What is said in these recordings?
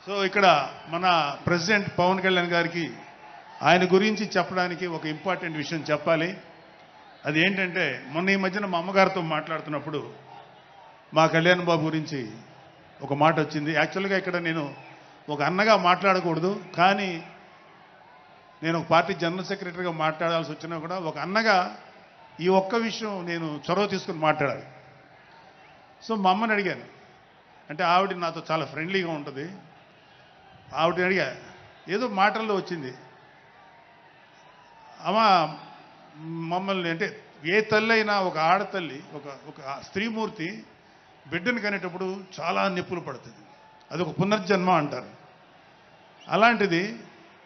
So ఇక్కడ మన president Pawan Kalyan గారికి ఆయన గురించి చెప్పడానికి ఒక ఇంపార్టెంట్ విషయం చెప్పాలి. అది ఏంటంటే మొన్న ఈ మధ్యన మా అమ్మగారితో మాట్లాడుతున్నప్పుడు మా కళ్యాణ్ బాబు గురించి ఒక మాట వచ్చింది. యాక్చువల్గా ఇక్కడ నేను ఒక అన్నగా మాట్లాడకూడదు, కానీ నేను ఒక పార్టీ జనరల్ సెక్రటరీగా మాట్లాడాల్సి వచ్చినా కూడా ఒక అన్నగా ఈ ఒక్క విషయం నేను చొరవ తీసుకుని మాట్లాడాలి. సో మా అమ్మని అడిగాను, అంటే ఆవిడ నాతో చాలా ఫ్రెండ్లీగా ఉంటుంది. ఆవిడని అడిగా, ఏదో మాటల్లో వచ్చింది, అమ్మ మమ్మల్ని అంటే ఏ తల్లి అయినా ఒక ఆడతల్లి ఒక స్త్రీమూర్తి బిడ్డను కనేటప్పుడు చాలా నొప్పులు పడుతుంది, అది ఒక పునర్జన్మ అంటారు. అలాంటిది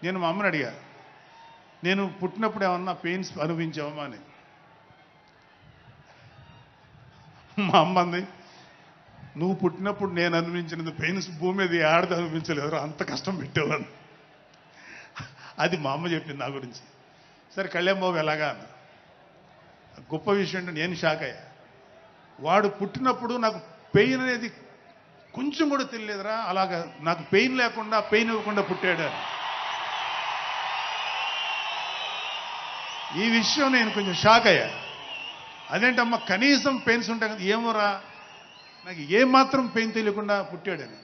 నేను మా అమ్మని అడిగా, నేను పుట్టినప్పుడు ఏమన్నా పెయిన్స్ అనుభవించావమ్మా అని. మా అమ్మ అంది, నువ్వు పుట్టినప్పుడు నేను అనుభవించినది పెయిన్స్ భూమి మీద ఆడది అనుభవించలేదు, అంత కష్టం పెట్టేవాడిని. అది మా అమ్మ చెప్పింది నా గురించి. సరే కళ్యాణ్ బాబు ఎలాగా అన్న. గొప్ప విషయం అంటే నేను షాక్ అయ్యా. వాడు పుట్టినప్పుడు నాకు పెయిన్ అనేది కొంచెం కూడా తెలియలేదురా, అలాగా నాకు పెయిన్ లేకుండా పెయిన్ ఇవ్వకుండా పుట్టాడు. ఈ విషయం నేను కొంచెం షాక్ అయ్యా. అదేంటమ్మా కనీసం పెయిన్స్ ఉంటాయి కదా, ఏమోరా నాకు ఏమాత్రం పెయిన్ తెలియకుండా పుట్టాడని.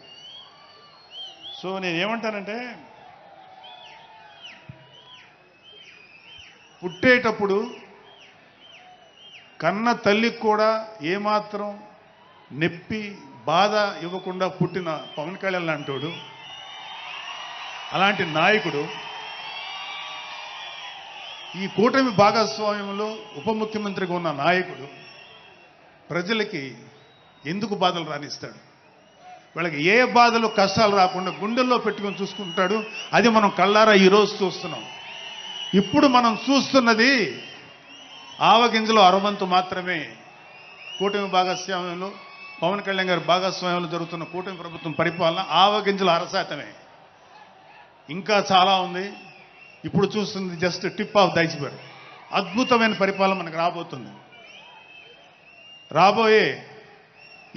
సో నేనేమంటానంటే పుట్టేటప్పుడు కన్న తల్లికి కూడా ఏమాత్రం నొప్పి బాధ ఇవ్వకుండా పుట్టిన పవన్ కళ్యాణ్ లాంటోడు, అలాంటి నాయకుడు ఈ కూటమి భాగస్వామ్యంలో ఉప ముఖ్యమంత్రిగా ఉన్న నాయకుడు ప్రజలకి ఎందుకు బాధలు రానిస్తాడు? వాళ్ళకి ఏ బాధలు కష్టాలు రాకుండా గుండెల్లో పెట్టుకొని చూసుకుంటాడు. అది మనం కళ్ళారా ఈరోజు చూస్తున్నాం. ఇప్పుడు మనం చూస్తున్నది ఆవగింజలో అరవంతు మాత్రమే. కూటమి భాగస్వామ్యంలో పవన్ కళ్యాణ్ గారి భాగస్వామ్యంలో జరుగుతున్న కూటమి ప్రభుత్వం పరిపాలన ఆవగింజలు అరశాతమే. ఇంకా చాలా ఉంది. ఇప్పుడు చూస్తుంది just tip of the iceberg. అద్భుతమైన పరిపాలన మనకు రాబోతుంది. రాబోయే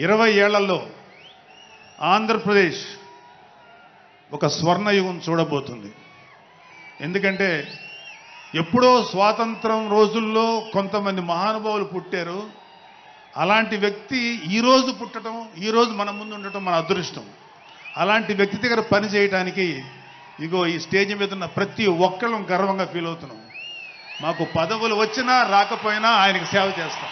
20 ఏళ్లలో ఆంధ్రప్రదేశ్ ఒక స్వర్ణయుగం చూడబోతుంది. ఎందుకంటే ఎప్పుడో స్వాతంత్రం రోజుల్లో కొంతమంది మహానుభావులు పుట్టారు. అలాంటి వ్యక్తి ఈరోజు పుట్టడం, ఈరోజు మన ముందు ఉండటం మన అదృష్టం. అలాంటి వ్యక్తి దగ్గర పని చేయడానికి ఇగో ఈ స్టేజ్ మీద ఉన్న ప్రతి ఒక్కళ్ళం గర్వంగా ఫీల్ అవుతున్నాం. మాకు పదవులు వచ్చినా రాకపోయినా ఆయనకు సేవ చేస్తాం.